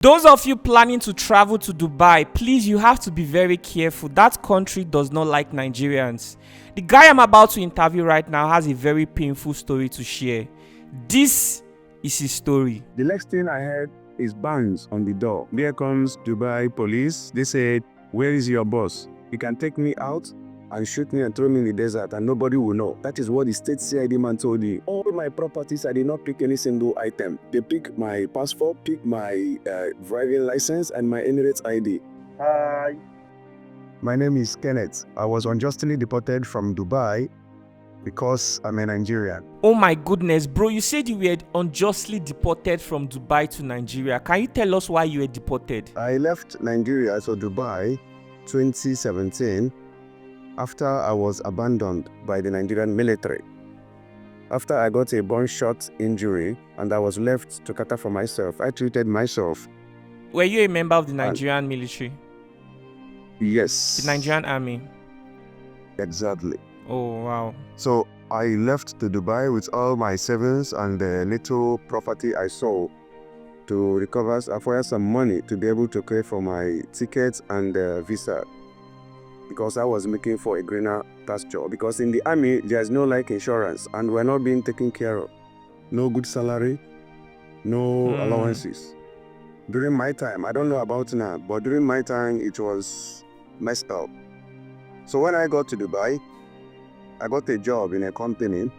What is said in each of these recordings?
Those of you planning to travel to Dubai, please, you have to be very careful. That country does not like Nigerians. The guy I'm about to interview right now has a very painful story to share. This is his story. The next thing I heard is bangs on the door. There comes Dubai police. They said, "Where is your boss? He can take me out and shoot me and throw me in the desert and nobody will know." That is what the state CID man told me. All my properties, I did not pick any single item. They picked my passport, picked my driving license and my Emirates ID. Hi. My name is Kenneth. I was unjustly deported from Dubai because I'm a Nigerian. Oh my goodness, bro, you said you were unjustly deported from Dubai to Nigeria. Can you tell us why you were deported? I left Nigeria to Dubai 2017 after I was abandoned by the Nigerian military. After I got a gunshot injury and I was left to cater for myself, I treated myself. Were you a member of the Nigerian military? Yes. The Nigerian army? Exactly. Oh, wow. So I left to Dubai with all my savings and the little property I sold to acquire some money to be able to pay for my tickets and visa, because I was making for a greener pasture. Because in the army, there's no like insurance and we're not being taken care of. No good salary, no allowances. During my time, I don't know about now, but during my time, it was messed up. So when I got to Dubai, I got a job in a company,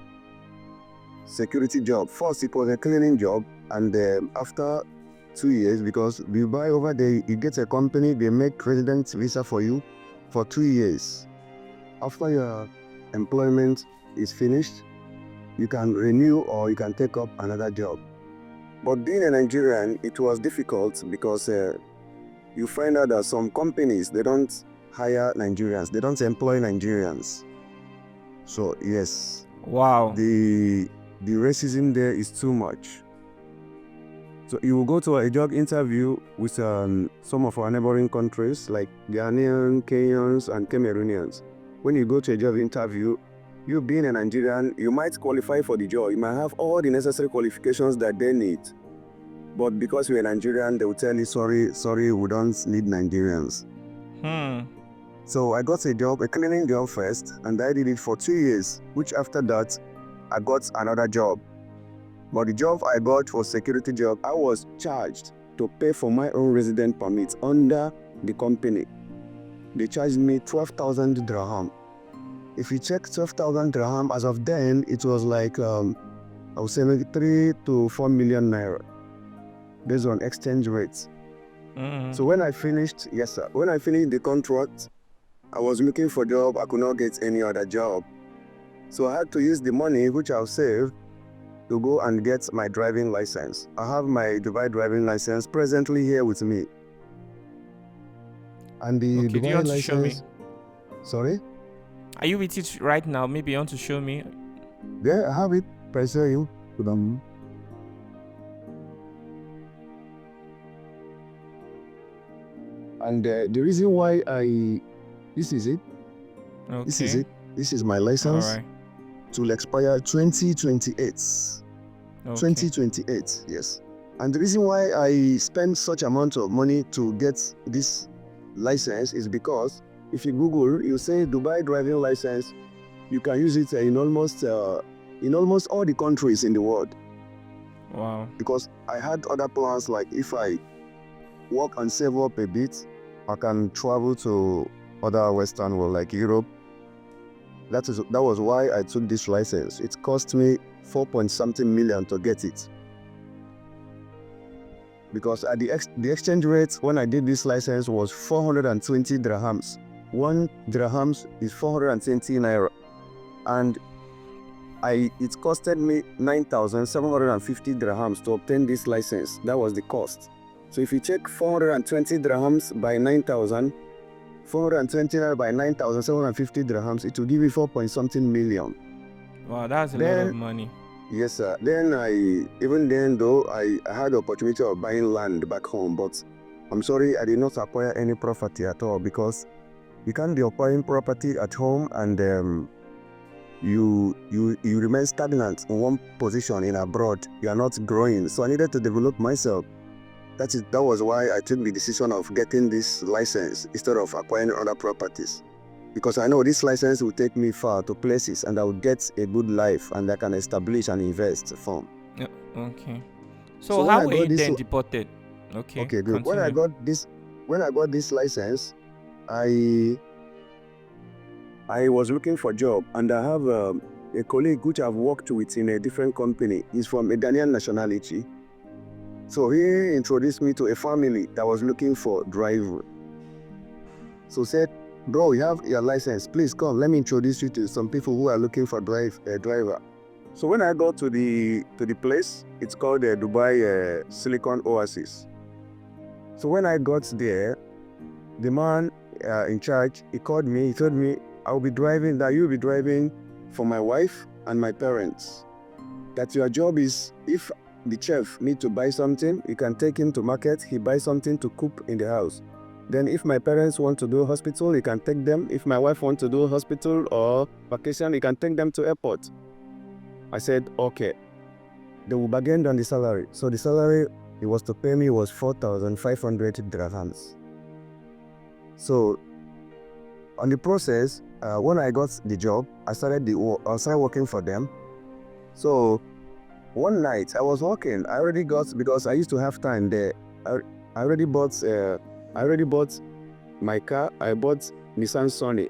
security job. First, it was a cleaning job, and after 2 years, because Dubai over there, you get a company, they make resident visa for you for 2 years. After your employment is finished, you can renew or you can take up another job. But being a Nigerian, it was difficult because you find out that some companies, they don't hire Nigerians, they don't employ Nigerians. So yes, wow, the racism there is too much. So you will go to a job interview with some of our neighboring countries like Ghanaians, Kenyans, and Cameroonians. When you go to a job interview, you being a Nigerian, you might qualify for the job. You might have all the necessary qualifications that they need. But because you're a Nigerian, they will tell you, sorry, we don't need Nigerians. So I got a job, a cleaning job first, and I did it for 2 years, which after that, I got another job. But the job I got was security job. I was charged to pay for my own resident permit under the company. They charged me 12,000 dirham. If you check 12,000 dirham, as of then, it was like, I would say maybe 3 to 4 million naira, based on exchange rates. So when I finished, yes sir, when I finished the contract, I was looking for a job. I could not get any other job. So I had to use the money which I've saved to go and get my driving license. I have my Dubai driving license presently here with me. And the Okay, do you want to show me? Sorry? Are you with it right now? Maybe you want to show me? Yeah, I have it. Pressure you. And the reason why this is it. Okay. This is it. This is my license. All right. It will expire 2028. Okay. 2028, yes. And the reason why I spend such amount of money to get this license is because if you Google, you say Dubai driving license, you can use it in almost all the countries in the world. Wow. Because I had other plans, like if I work and save up a bit, I can travel to other Western world like Europe. That was why I took this license. It cost me 4-point-something million to get it. Because at the exchange rate when I did this license was 420 dirhams. 1 dirhams is 420 naira. And it costed me 9,750 dirhams to obtain this license. That was the cost. So if you check 420 dirhams by 9,000, 420 naira by 9,750 dirhams, it will give you 4-point-something million. Wow, that's a lot of money. Yes, sir. Then even then though, I had the opportunity of buying land back home, but I'm sorry, I did not acquire any property at all, because you can't be acquiring property at home and you remain stagnant in one position in abroad. You are not growing. So I needed to develop myself. That was why I took the decision of getting this license instead of acquiring other properties. Because I know this license will take me far to places and I will get a good life and I can establish and invest from. Yeah, okay. So So when how I were got you this, then deported? Okay, okay, good. When continue. I got this license, I was looking for a job, and I have a colleague which I've worked with in a different company. He's from a Ghanaian nationality. So he introduced me to a family that was looking for driver. So said, bro, you have your license. Please come. Let me introduce you to some people who are looking for a driver. So when I got to the place, it's called the Dubai Silicon Oasis. So when I got there, the man in charge, he called me. He told me, you'll be driving for my wife and my parents. That your job is, if the chef need to buy something, you can take him to market, he buys something to cook in the house. Then if my parents want to do hospital, you can take them. If my wife want to do hospital or vacation, you can take them to airport. I said, okay. They will bargain on the salary. So the salary he was to pay me was 4,500 dirhams. So on the process, when I got the job, I started working for them. So one night I was working. I already got, because I used to have time there. I already bought my car. I bought Nissan Sunny,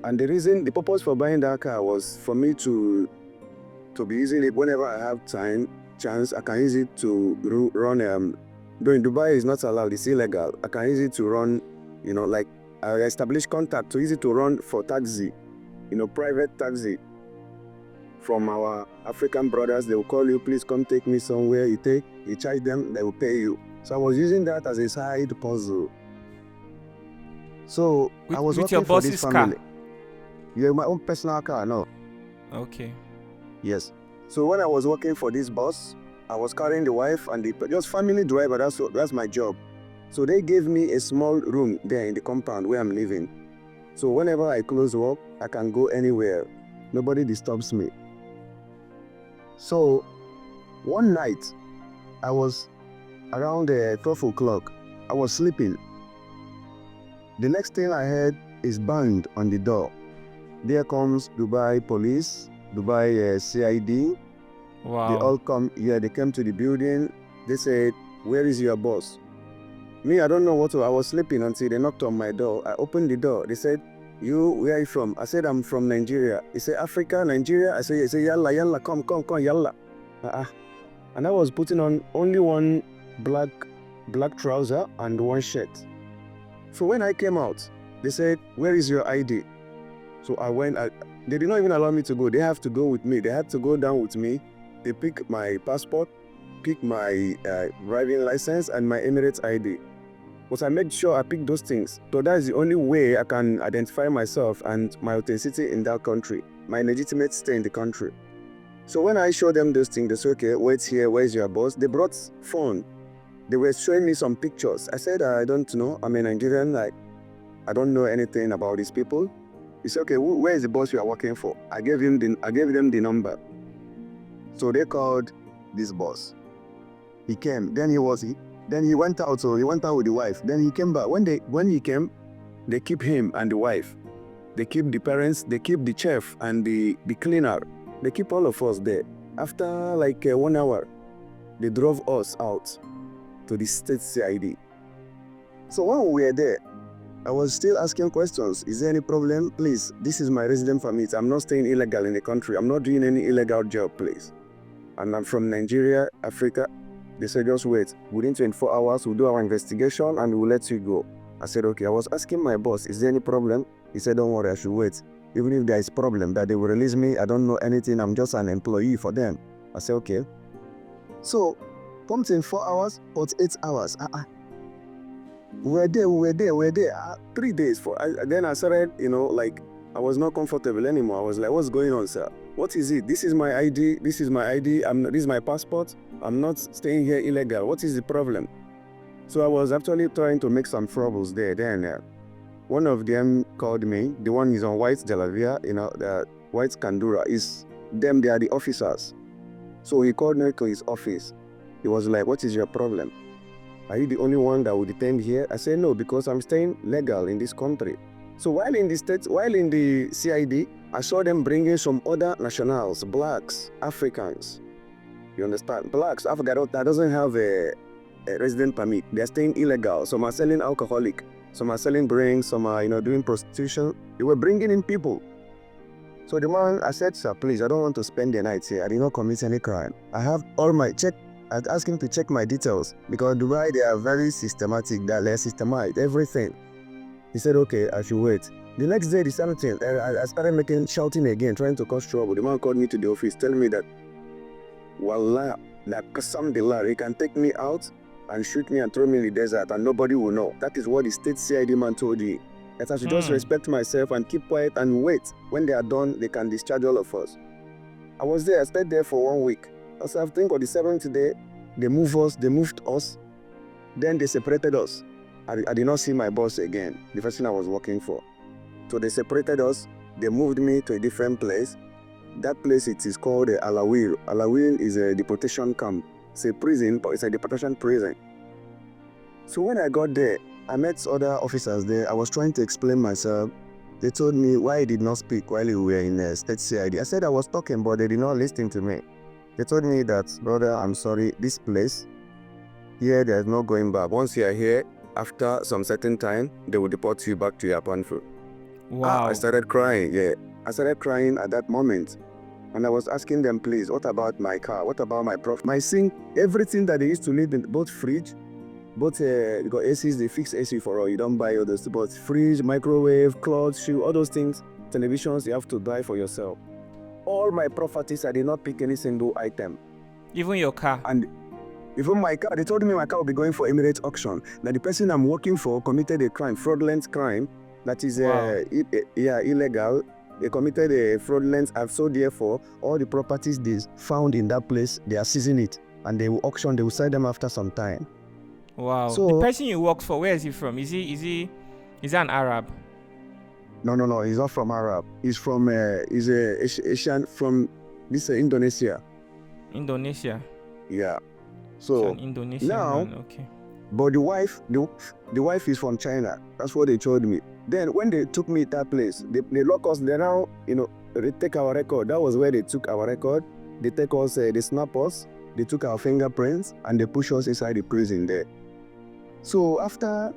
and the purpose for buying that car was for me to be using it whenever I have chance. I can use it to run. Though in Dubai is not allowed, it's illegal. I can use it to run. Like I established contact to use it to run for taxi. Private taxi. From our African brothers, they will call you, please come take me somewhere. You charge them, they will pay you. So I was using that as a side puzzle. So I was with your working for this boss's family. car? Yeah, my own personal car, no. Okay. Yes. So when I was working for this boss, I was carrying the wife and just family driver. That's my job. So they gave me a small room there in the compound where I'm living. So whenever I close work, I can go anywhere. Nobody disturbs me. So one night, I was around 12 o'clock. I was sleeping. The next thing I heard is banged on the door. There comes Dubai police, Dubai CID. Wow. They all come. Yeah, they came to the building. They said, "Where is your boss?" Me, I don't know what to. I was sleeping until they knocked on my door. I opened the door. They said, where are you from? I said, I'm from Nigeria. He said, Africa, Nigeria? I said, yalla, yalla, come, yalla. And I was putting on only one black trouser and one shirt. So when I came out, they said, where is your ID? So I went. They did not even allow me to go. They have to go with me. They had to go down with me. They picked my passport, picked my driving license and my Emirates ID. But I made sure I picked those things. So that is the only way I can identify myself and my authenticity in that country, my legitimate stay in the country. So when I showed them those things, they said, okay, wait here, where's your boss? They brought phone. They were showing me some pictures. I said, I don't know. I'm a Nigerian. I don't know anything about these people. He said, okay, where is the boss you are working for? I gave them the number. So they called this boss. He came. Then he went out. So he went out with the wife. Then he came back. When he came, they keep him and the wife. They keep the parents. They keep the chef and the cleaner. They keep all of us there. After 1 hour, they drove us out to the state CID. So when we were there, I was still asking questions. Is there any problem? Please, this is my resident permit. I'm not staying illegal in the country. I'm not doing any illegal job, please. And I'm from Nigeria, Africa. They said, just wait. Within 24 hours, we'll do our investigation and we'll let you go. I said, okay. I was asking my boss, is there any problem? He said, don't worry, I should wait. Even if there is problem that they will release me, I don't know anything. I'm just an employee for them. I said, okay. So, pumped in 4 hours, 48 hours. We're there. 3 days. Then I started, I was not comfortable anymore. I was like, what's going on, sir? What is it? This is my ID. This is my passport. I'm not staying here illegal. What is the problem? So I was actually trying to make some troubles there. Then one of them called me. The one is on white Jalavia, the white Kandura. They are the officers. So he called me to his office. He was like, what is your problem? Are you the only one that will detain here? I said, no, because I'm staying legal in this country. So while in the CID, I saw them bringing some other nationals, blacks, Africans. You understand? Blacks, Africa that doesn't have a resident permit. They're staying illegal. Some are selling alcoholic. Some are selling drinks. Some are, doing prostitution. They were bringing in people. So the man, I said, sir, please, I don't want to spend the night here. I did not commit any crime. I have all my check. I'd ask him to check my details because Dubai, they are very systematic. They're systemized, everything. He said, okay, I should wait. The next day, the same thing. I started shouting again, trying to cause trouble. The man called me to the office, telling me that, Wallah, that Qasam Billah, he can take me out and shoot me and throw me in the desert and nobody will know. That is what the state CID man told you. That I should just respect myself and keep quiet and wait. When they are done, they can discharge all of us. I was there, I stayed there for 1 week. As I think on the 7th day, they moved us, then they separated us. I did not see my boss again, the person I was working for. So they separated us, they moved me to a different place. That place, it is called Alawil. Alawil is a deportation camp. It's a prison, but it's a deportation prison. So when I got there, I met other officers there. I was trying to explain myself. They told me why I did not speak while we were in state CID. I said I was talking, but they did not listen to me. They told me that, brother, I'm sorry, this place, here there's no going back. Once you are here, after some certain time, they will deport you back to your country. Wow. I started crying, yeah. I started crying at that moment. And I was asking them, please, what about my car? What about my my sink? Everything that they used to live in, both fridge, both you got ACs, they fix AC for all. You don't buy others, but fridge, microwave, clothes, shoe, all those things, televisions, you have to buy for yourself. All my properties, I did not pick any single item. Even your car? And even my car, they told me my car will be going for Emirates auction. That the person I'm working for committed a crime, fraudulent crime, that is illegal. They committed a fraudulent, and so therefore, all the properties they found in that place, they are seizing it. And they will auction, they will sell them after some time. Wow. So, the person you work for, where is he from? Is he an Arab? No, he's not from Arab. He's from he's Asian from this Indonesia. Indonesia. Yeah. So Indonesia now, okay. But the wife is from China. That's what they told me. Then when they took me to that place, they lock us. They now they take our record. That was where they took our record. They take us, they snap us. They took our fingerprints and they push us inside the prison there. So after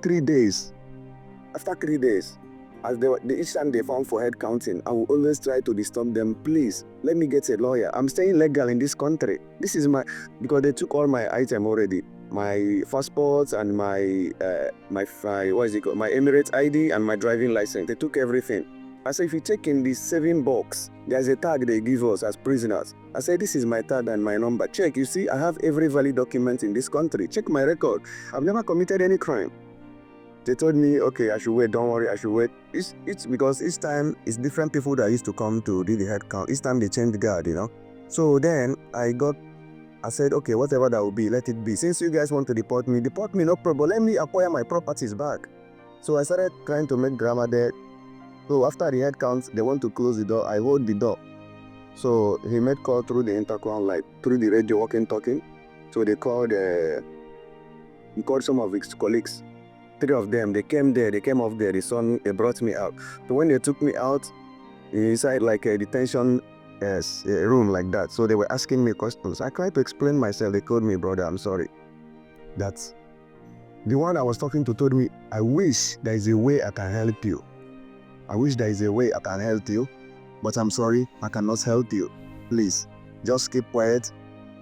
3 days, as each time they found for head counting, I will always try to disturb them. Please, let me get a lawyer. I'm staying legal in this country. This is because they took all my item already. My passports and my Emirates ID and my driving license. They took everything. I said, if you check in the saving box, there's a tag they give us as prisoners. I said, this is my tag and my number. Check, you see, I have every valid document in this country. Check my record. I've never committed any crime. They told me, okay, I should wait, don't worry, I should wait. It's because each time it's different people that used to come to do the head count. Each time they change the guard, So then I said, okay, whatever that will be, let it be. Since you guys want to deport me, no problem. Let me acquire my properties back. So I started trying to make drama there. So after the head count, they want to close the door. I hold the door. So he made call through the intercom, like through the radio, talking. So he called some of his colleagues. 3 of them, they came off there, they brought me out. So when they took me out, inside like a detention room like that, so they were asking me questions. I tried to explain myself. They told me, brother, I'm sorry. That's the one I was talking to told me, I wish there is a way I can help you. But I'm sorry, I cannot help you. Please, just keep quiet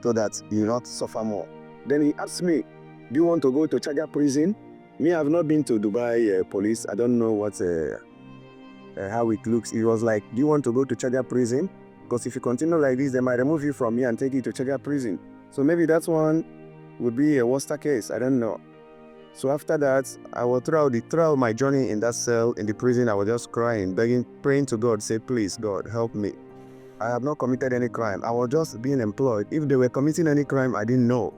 so that you not suffer more. Then he asked me, do you want to go to Chaga prison? Me, I've not been to Dubai police. I don't know what how it looks. It was like, do you want to go to Chaga prison? Because if you continue like this, they might remove you from here and take you to Chaga prison. So maybe that one would be a worst case. I don't know. So after that, I was throughout my journey in that cell in the prison, I was just crying, begging, praying to God, say, please, God, help me. I have not committed any crime. I was just being employed. If they were committing any crime, I didn't know.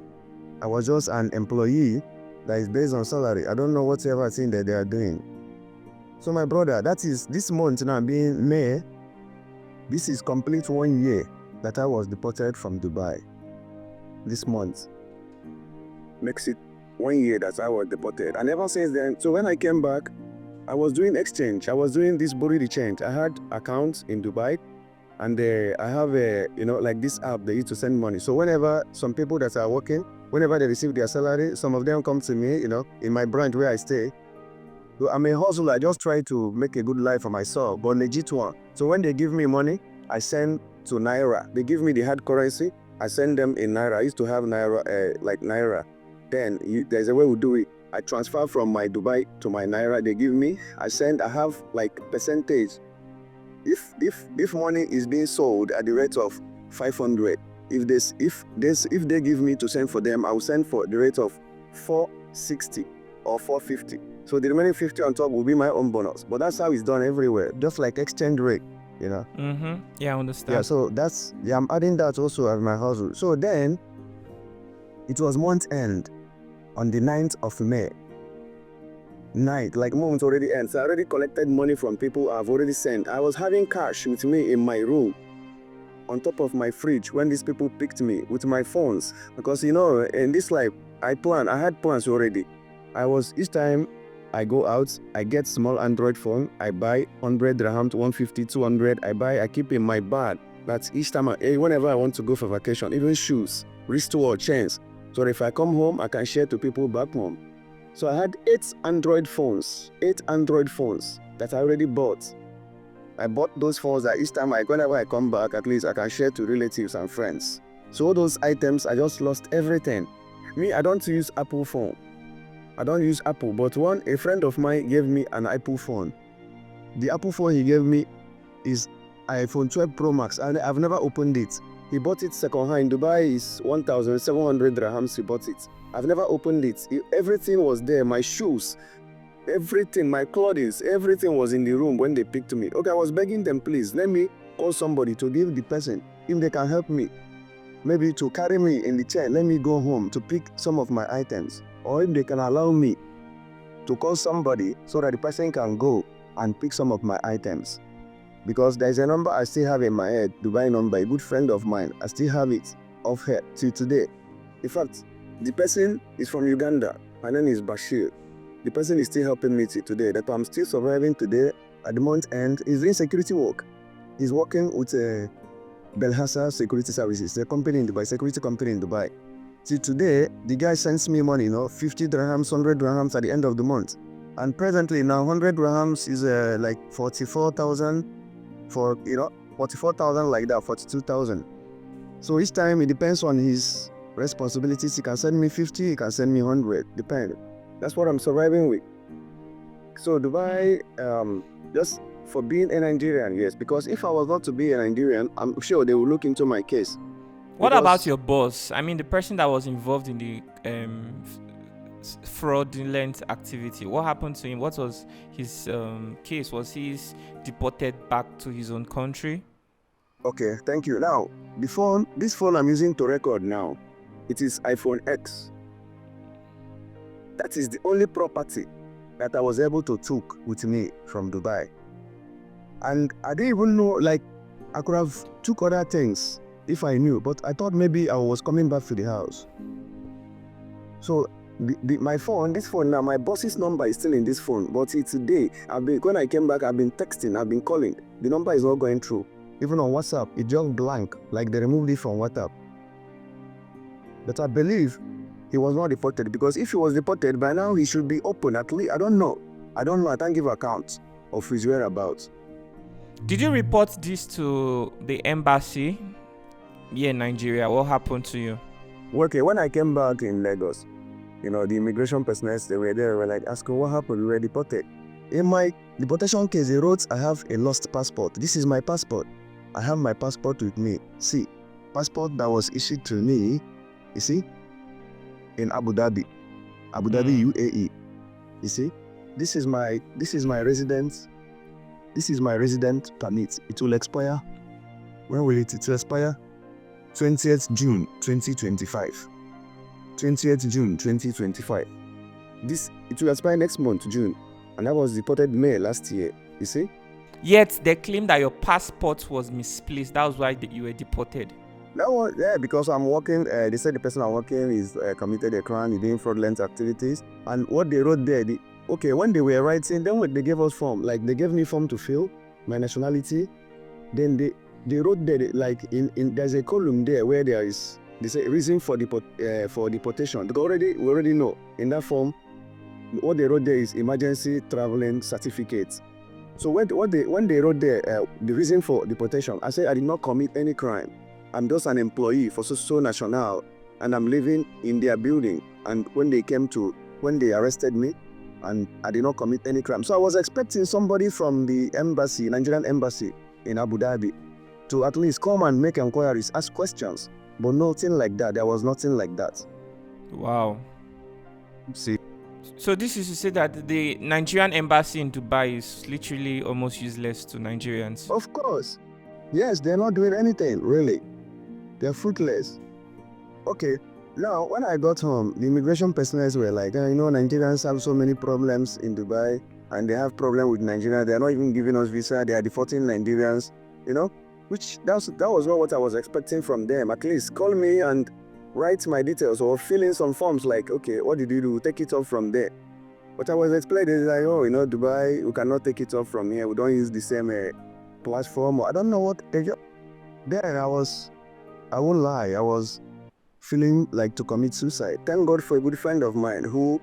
I was just an employee that is based on salary. I don't know whatever thing that they are doing. So my brother, that is this month now being May, this is complete 1 year that I was deported from Dubai. This month makes it 1 year that I was deported. And ever since then, so when I came back, I was doing exchange. I was doing this Bureau de change. I had accounts in Dubai, and I have a, like this app they used to send money. So whenever some people that are working, whenever they receive their salary, some of them come to me, in my branch where I stay. So I'm a hustler. I just try to make a good life for myself, but legit one. So when they give me money, I send to Naira. They give me the hard currency. I send them in Naira. I used to have Naira, like Naira. Then there's a way we do it. I transfer from my Dubai to my Naira. They give me. I have like percentage. If money is being sold at the rate of 500, if they give me to send for them, I will send for the rate of 460 or 450. So the remaining 50 on top will be my own bonus. But that's how it's done everywhere, just like exchange rate, Yeah, I understand. Yeah, so I'm adding that also as my hustle. So then, it was month end on the 9th of May. Month already ends. So I already collected money from people I've already sent. I was having cash with me in my room, on top of my fridge when these people picked me with my phones. Because in this life, I had plans already. Each time I go out, I get small Android phone, I buy 100 dirhams, 150, 200, I keep in my bag. That's each time, whenever I want to go for vacation, even shoes, wristwatch, chains. So if I come home, I can share to people back home. So I had 8 Android phones that I already bought. I bought those phones that each time, whenever I come back, at least I can share to relatives and friends. So all those items, I just lost everything. Me, I don't use Apple phone. I don't use Apple, but a friend of mine gave me an Apple phone. The Apple phone he gave me is iPhone 12 Pro Max, and I've never opened it. He bought it second hand. In Dubai is 1,700 dirhams. He bought it. I've never opened it. Everything was there. My shoes, everything, my clothes, everything was in the room when they picked me. Okay, I was begging them, please, let me call somebody to give the person, if they can help me. Maybe to carry me in the chair, let me go home to pick some of my items. Or if they can allow me to call somebody so that the person can go and pick some of my items. Because there's a number I still have in my head, Dubai number, a good friend of mine. I still have it off here till today. In fact, the person is from Uganda. My name is Bashir. The person is still helping me till today. That I'm still surviving today at the month end. He's doing security work. He's working with Belhassa Security Services, the company in Dubai, security company in Dubai. Till today, the guy sends me money, 50 dirhams, 100 dirhams at the end of the month. And presently now, 100 dirhams is like 44,000 44,000 like that, 42,000. So each time, it depends on his responsibilities. He can send me 50, he can send me 100, depend. That's what I'm surviving with. So Dubai, just for being a Nigerian, yes, because if I was not to be a Nigerian, I'm sure they will look into my case. What about your boss? I mean, the person that was involved in the fraudulent activity. What happened to him? What was his case? Was he deported back to his own country? Okay, thank you. Now, this phone I'm using to record now, it is iPhone X. That is the only property that I was able to took with me from Dubai. And I didn't even know, I could have took other things if I knew, but I thought maybe I was coming back to the house. So my phone, this phone now, my boss's number is still in this phone, but today, when I came back, I've been texting, I've been calling. The number is not going through. Even on WhatsApp, it just blank, like they removed it from WhatsApp. But I believe he was not deported, because if he was deported, by now he should be open at least. I don't know. I can't give account of his whereabouts. Did you report this to the embassy here in Nigeria? What happened to you? Okay, when I came back in Lagos, the immigration personnel, they were there, were asking what happened, we were deported. In my deportation case, they wrote, I have a lost passport. This is my passport. I have my passport with me. See, passport that was issued to me, you see, in Abu Dhabi, UAE. You see, this is my residence. This is my resident permit. It will expire. When will it expire? 20th June 2025. 20th June 2025. It will expire next month, June. And I was deported May last year. You see? Yet they claim that your passport was misplaced. That was why you were deported. That was, yeah, because I'm working, they said the person I'm working is committed a crime, he doing fraudulent activities. And what they wrote there, okay, when they were writing, then when they gave us form, like they gave me form to fill, my nationality. Then they wrote there, like in there's a column there where there is, they say reason for deportation. Because we already know in that form, what they wrote there is emergency traveling certificate. So when they wrote there, the reason for deportation, I said I did not commit any crime. I'm just an employee for so national, and I'm living in their building. And when they arrested me, and I did not commit any crime. So I was expecting somebody from the embassy, Nigerian embassy in Abu Dhabi, to at least come and make inquiries, ask questions. But nothing like that. There was nothing like that. Wow. See. So this is to say that the Nigerian embassy in Dubai is literally almost useless to Nigerians. Of course. Yes, they're not doing anything, really. They're fruitless. Okay, now when I got home, the immigration personnel were like, Nigerians have so many problems in Dubai, and they have problem with Nigeria. They're not even giving us visa. They are deporting Nigerians, which that was not what I was expecting from them. At least call me and write my details or fill in some forms like, okay, what did you do? Take it off from there. What I was explaining is like, Dubai, we cannot take it off from here. We don't use the same platform. I don't know what. There I won't lie, I was feeling like to commit suicide. Thank God for a good friend of mine who,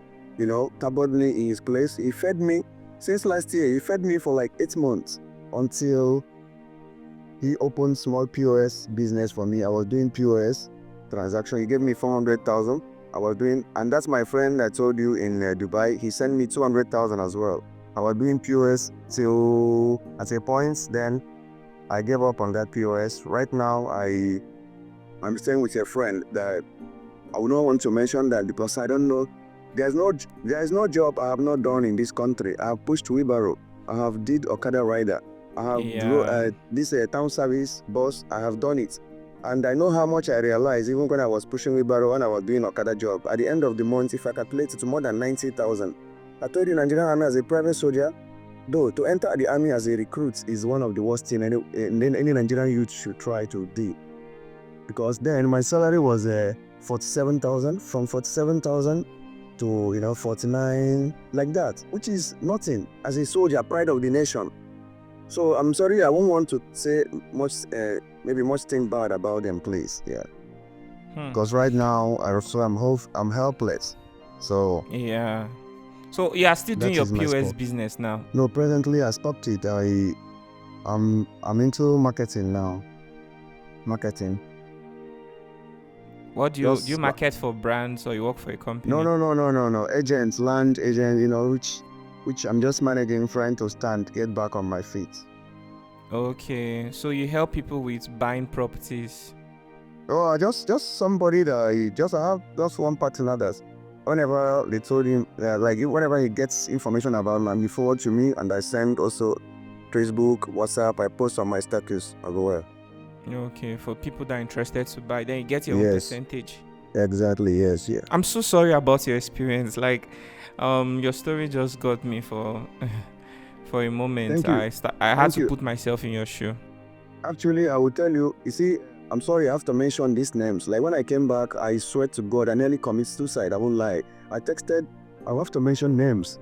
tabbed me in his place. He fed me, since last year, he fed me for like 8 months until he opened small POS business for me. I was doing POS transaction. He gave me 400,000. I was doing, and that's my friend I told you in Dubai. He sent me 200,000 as well. I was doing POS till at a point, then I gave up on that POS. Right now, I'm staying with a friend that I would not want to mention that because I don't know. There is no job I have not done in this country. I have pushed wheelbarrow. I have did Okada rider. I have this town service bus. I have done it. And I know how much I realized even when I was pushing wheelbarrow and I was doing Okada job. At the end of the month, if I calculate it to more than 90,000. I told you Nigerian Army as a private soldier, though to enter the army as a recruit is one of the worst things any Nigerian youth should try to do. Because then my salary was 47,000, from 47,000 to 49, like that, which is nothing as a soldier, pride of the nation. So I'm sorry, I won't want to say much thing bad about them, please. Yeah. Because right now I'm helpless. So yeah. So you are still doing your POS business now? No, presently I stopped it. I'm into marketing now. Marketing. What do you market for brands or you work for a company? No. Agents, land agent, which I'm just managing, trying to get back on my feet. Okay, so you help people with buying properties? Oh, just somebody that I have just one partner that whenever they told him, whenever he gets information about me, he forward to me, and I send also Facebook, WhatsApp, I post on my status as well. Okay, for people that are interested to buy, then you get your own percentage. Exactly, yes, yeah. I'm so sorry about your experience. Your story just got me for a moment. I had to put myself in your shoe. Actually, I will tell you, see, I'm sorry I have to mention these names. Like when I came back, I swear to God, I nearly committed suicide. I won't lie. I have to mention names.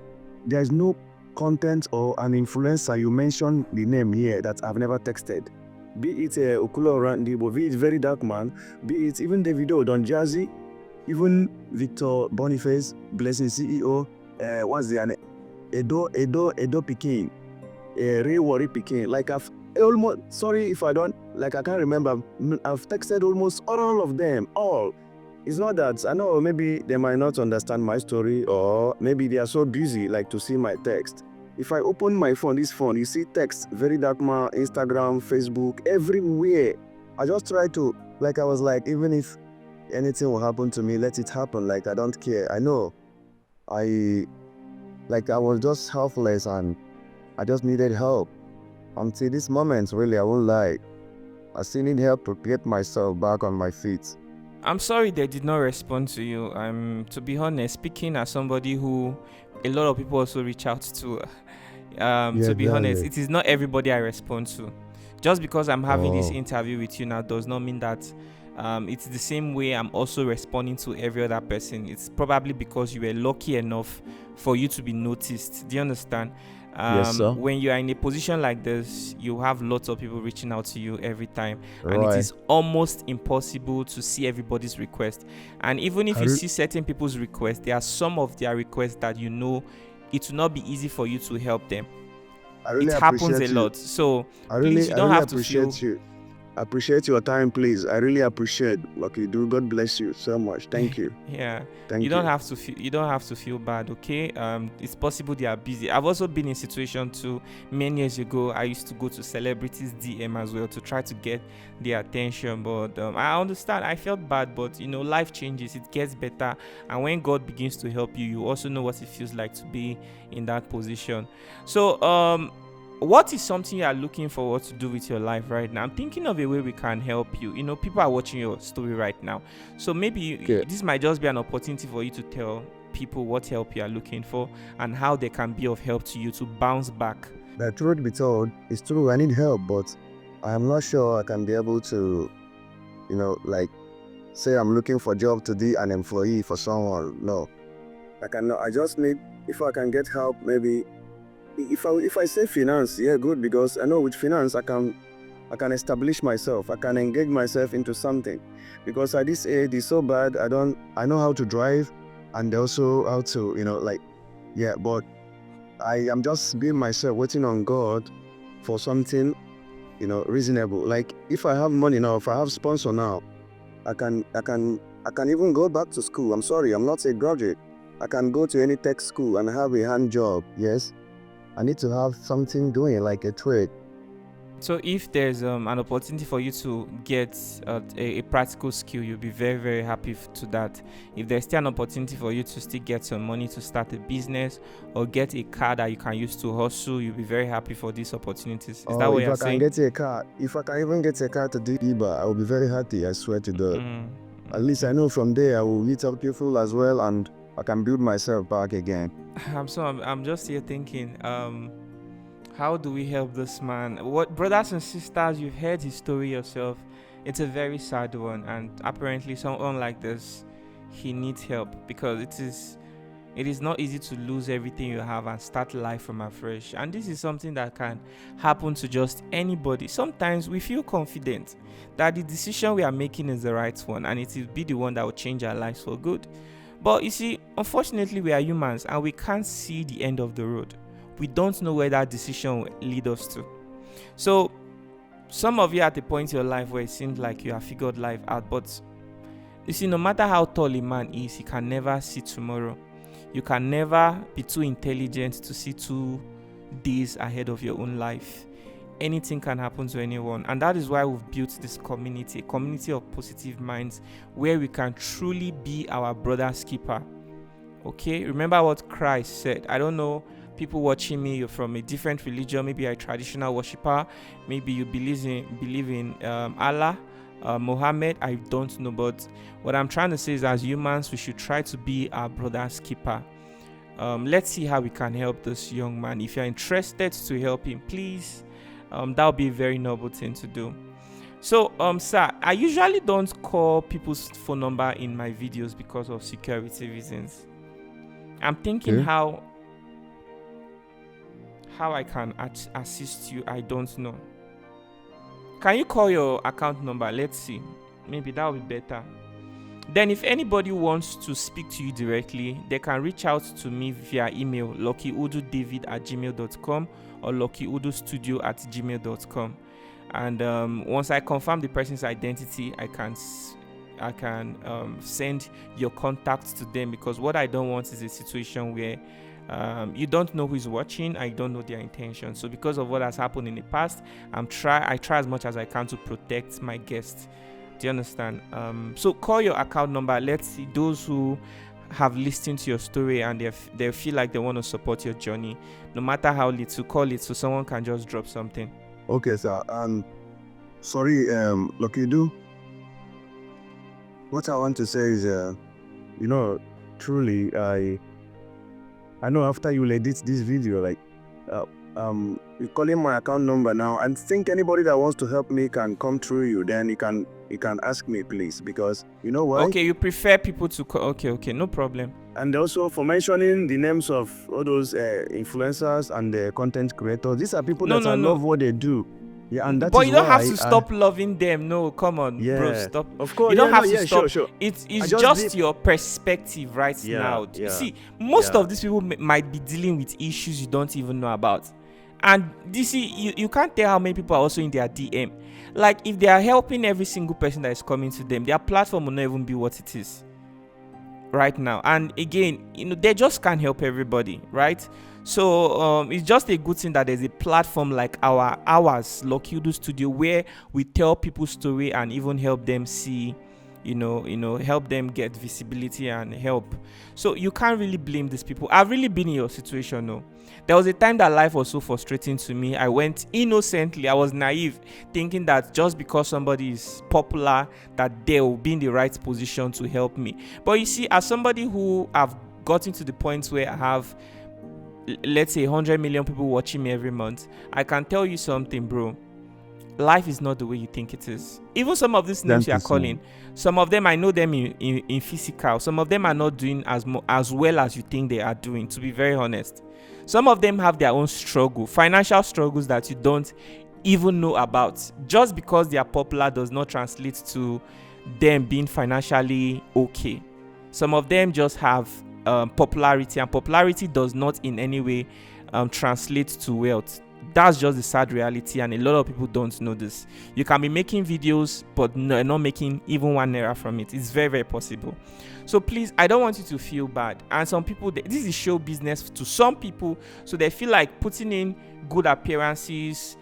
There is no content or an influencer you mention the name here that I've never texted. Be it Okulo Randibo, be it Very Dark Man, be it even David Udu, Don Jazzy, even Victor Boniface, Blessing CEO, what's the name? Edo Pikin, Ray Worry Pikin. Like I've almost, sorry if I don't, I can't remember. I've texted almost all of them, all. It's not that, I know maybe they might not understand my story, or maybe they are so busy to see my text. If I open my phone, this phone, you see text, Very Dark Man, Instagram, Facebook, everywhere. I just try to, I was like, even if anything will happen to me, let it happen. I don't care. I know. I was just helpless and I just needed help. Until this moment, really, I won't lie. I still need help to get myself back on my feet. I'm sorry they did not respond to you. To be honest, speaking as somebody who a lot of people also reach out to, to be honest, it is not everybody I respond to. Just because I'm having this interview with you now does not mean that It's the same way I'm also responding to every other person. It's probably because you were lucky enough for you to be noticed. Do you understand? Yes, sir. When you are in a position like this, you have lots of people reaching out to you every time, and it Right. is almost impossible to see everybody's request. And even if I, you re- see certain people's requests, there are some of their requests that you know it will not be easy for you to help them. I It really happens a appreciate you. lot. So I please, really, you I don't really have to feel. appreciate you. Appreciate your time, please. I really appreciate what you do. God bless you so much. Thank you. Yeah, you Thank don't you. have to feel, you don't have to feel bad, okay? It's possible they are busy. I've also been in situation too. Many years ago, I used to go to celebrities DM as well to try to get their attention, but I understand. I felt bad, but life changes, it gets better, and when God begins to help you, you also know what it feels like to be in that position. So what is something you are looking forward to do with your life right now? I'm thinking of a way we can help you. People are watching your story right now, so maybe Okay. this might just be an opportunity for you to tell people what help you are looking for and how they can be of help to you to bounce back. The truth be told, it's true. I need help, but I am not sure I can be able to, like, say I'm looking for job to be an employee for someone. No, I cannot. I just need, if I can get help, maybe. If I say finance, yeah, good, because I know with finance I can establish myself. I can engage myself into something, because at this age it's so bad. I know how to drive, and also how to yeah. But I am just being myself, waiting on God for something reasonable. Like if I have money now, if I have sponsor now, I can even go back to school. I'm sorry, I'm not a graduate. I can go to any tech school and have a hand job. Yes, I need to have something doing, like a trade. So if there's an opportunity for you to get a practical skill, you'll be very, very happy to that. If there's still an opportunity for you to still get some money to start a business or get a car that you can use to hustle, you'll be very happy for these opportunities. Is that Or what if you're I can saying? get a car, if I can even get a car to do Iba, I will be very happy, I swear to God. At least Okay. I know from there I will meet up people as well, and I can build myself back again. I'm just here thinking, how do we help this man? What, brothers and sisters, you've heard his story yourself. It's a very sad one, and apparently someone like this, he needs help because it is not easy to lose everything you have and start life from afresh. And this is something that can happen to just anybody. Sometimes we feel confident that the decision we are making is the right one and it will be the one that will change our lives for good. But you see, unfortunately, we are humans and we can't see the end of the road. We don't know where that decision will lead us to. So, some of you are at the point in your life where it seems like you have figured life out, but you see, no matter how tall a man is, he can never see tomorrow. You can never be too intelligent to see 2 days ahead of your own life. Anything can happen to anyone, and that is why we've built this community, a community of positive minds where we can truly be our brother's keeper. Okay, remember what Christ said. I don't know, people watching me, you're from a different religion, maybe you're a traditional worshiper, maybe you believe in Allah, Muhammad, I don't know, but what I'm trying to say is, as humans, we should try to be our brother's keeper. Let's see how we can help this young man. If you're interested to help him, please, that would be a very noble thing to do. So, sir, I usually don't call people's phone number in my videos because of security reasons. I'm thinking Okay. how I can assist you. I don't know. Can you call your account number? Let's see. Maybe that will be better. Then if anybody wants to speak to you directly, they can reach out to me via email, luckyududavid@gmail.com or luckyudustudio@gmail.com. And once I confirm the person's identity, I can send your contacts to them, because what I don't want is a situation where you don't know who's watching, I don't know their intention. So because of what has happened in the past, I try as much as I can to protect my guests. Do you understand? So call your account number. Let's see those who have listened to your story and they feel like they want to support your journey, no matter how little. Call it so someone can just drop something. Okay, sir. Sorry, Lucky Do. What I want to say is, truly, I know after you edit this video, like, you call in my account number now, and think anybody that wants to help me can come through you. Then you can ask me, please, because you know why. Okay, you prefer people to okay, no problem. And also for mentioning the names of all those influencers and content creators. These are people that I love what they do. Yeah, and that but is you don't why have to stop loving them. No, come on, bro, stop. Of course, you don't have to stop. Sure. It's just your perspective right now. Yeah. See, most of these people might be dealing with issues you don't even know about. And you can't tell how many people are also in their DM. Like, if they are helping every single person that is coming to them, their platform will not even be what it is right now. And again, they just can't help everybody, right? So it's just a good thing that there's a platform like ours, Lucky Udu Studio, where we tell people's story and even help them see, help them get visibility and help. So you can't really blame these people. I've really been in your situation, no. There was a time that life was so frustrating to me. I went innocently, I was naive, thinking that just because somebody is popular, that they will be in the right position to help me. But you see, as somebody who have gotten to the point where I have, let's say, 100 million people watching me every month, I can tell you something, bro. Life is not the way you think it is. Even some of these names you are calling, some of them I know them in physical. Some of them are not doing as well as you think they are doing, to be very honest. Some of them have their own struggle, financial struggles that you don't even know about. Just because they are popular does not translate to them being financially okay. Some of them just have popularity, and popularity does not in any way translate to wealth. That's just the sad reality, and a lot of people don't know this. You can be making videos but not making even 1 naira from it. It's very, very possible. So please, I don't want you to feel bad. And some people, this is show business to some people, so they feel like putting in good appearances,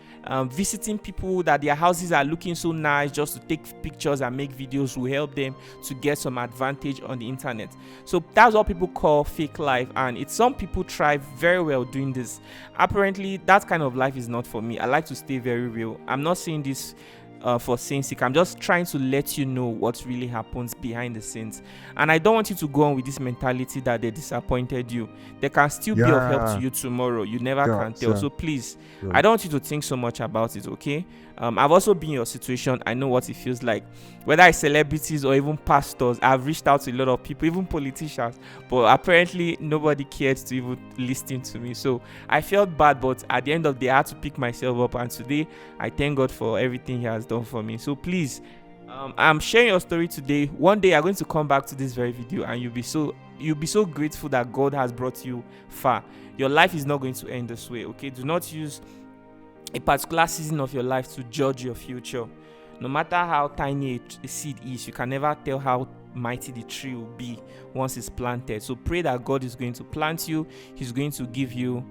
visiting people that their houses are looking so nice just to take pictures and make videos will help them to get some advantage on the internet. So that's what people call fake life, and it's some people thrive very well doing this. Apparently that kind of life is not for me. I like to stay very real. I'm not saying this for saying sick. I'm just trying to let you know what really happens behind the scenes, and I don't want you to go on with this mentality that they disappointed you. They can still be of help to you tomorrow. You never can tell. So please, I don't want you to think so much about it, okay? I've also been in your situation. I know what it feels like, whether it's celebrities or even pastors. I've reached out to a lot of people, even politicians, but apparently nobody cared to even listen to me. So I felt bad, but at the end of the day, I had to pick myself up, and today I thank God for everything He has done for me. So please, I'm sharing your story today. One day I'm going to come back to this very video, and you'll be so grateful that God has brought you far. Your life is not going to end this way, okay? Do not use a particular season of your life to judge your future. No matter how tiny a seed is, you can never tell how mighty the tree will be once it's planted. So pray that God is going to plant you. He's going to give you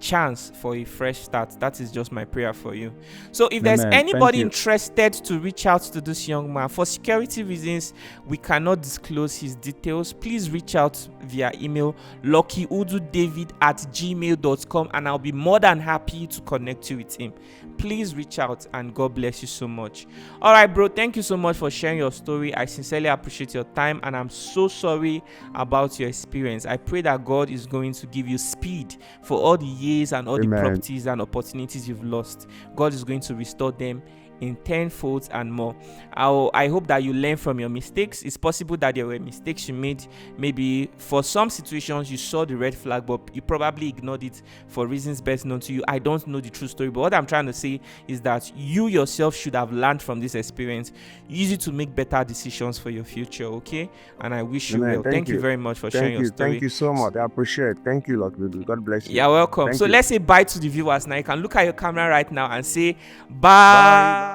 chance for a fresh start. That is just my prayer for you. So if there's anybody interested to reach out to this young man, for security reasons we cannot disclose his details, please reach out via email luckyududavid@gmail.com, and I'll be more than happy to connect you with him. Please reach out, and God bless you so much. All right, bro, thank you so much for sharing your story. I sincerely appreciate your time, and I'm so sorry about your experience. I pray that God is going to give you speed for all the years and all the properties and opportunities you've lost. God is going to restore them in tenfold and more. I hope that you learn from your mistakes. It's possible that there were mistakes you made. Maybe for some situations you saw the red flag, but you probably ignored it for reasons best known to you. I don't know the true story, but what I'm trying to say is that you yourself should have learned from this experience. Use it to make better decisions for your future, okay? And I wish you well. Thank you very much for sharing your story. Thank you so much. I appreciate it. Thank you, Lucky. God bless you. You're welcome. So let's say bye to the viewers now. You can look at your camera right now and say bye.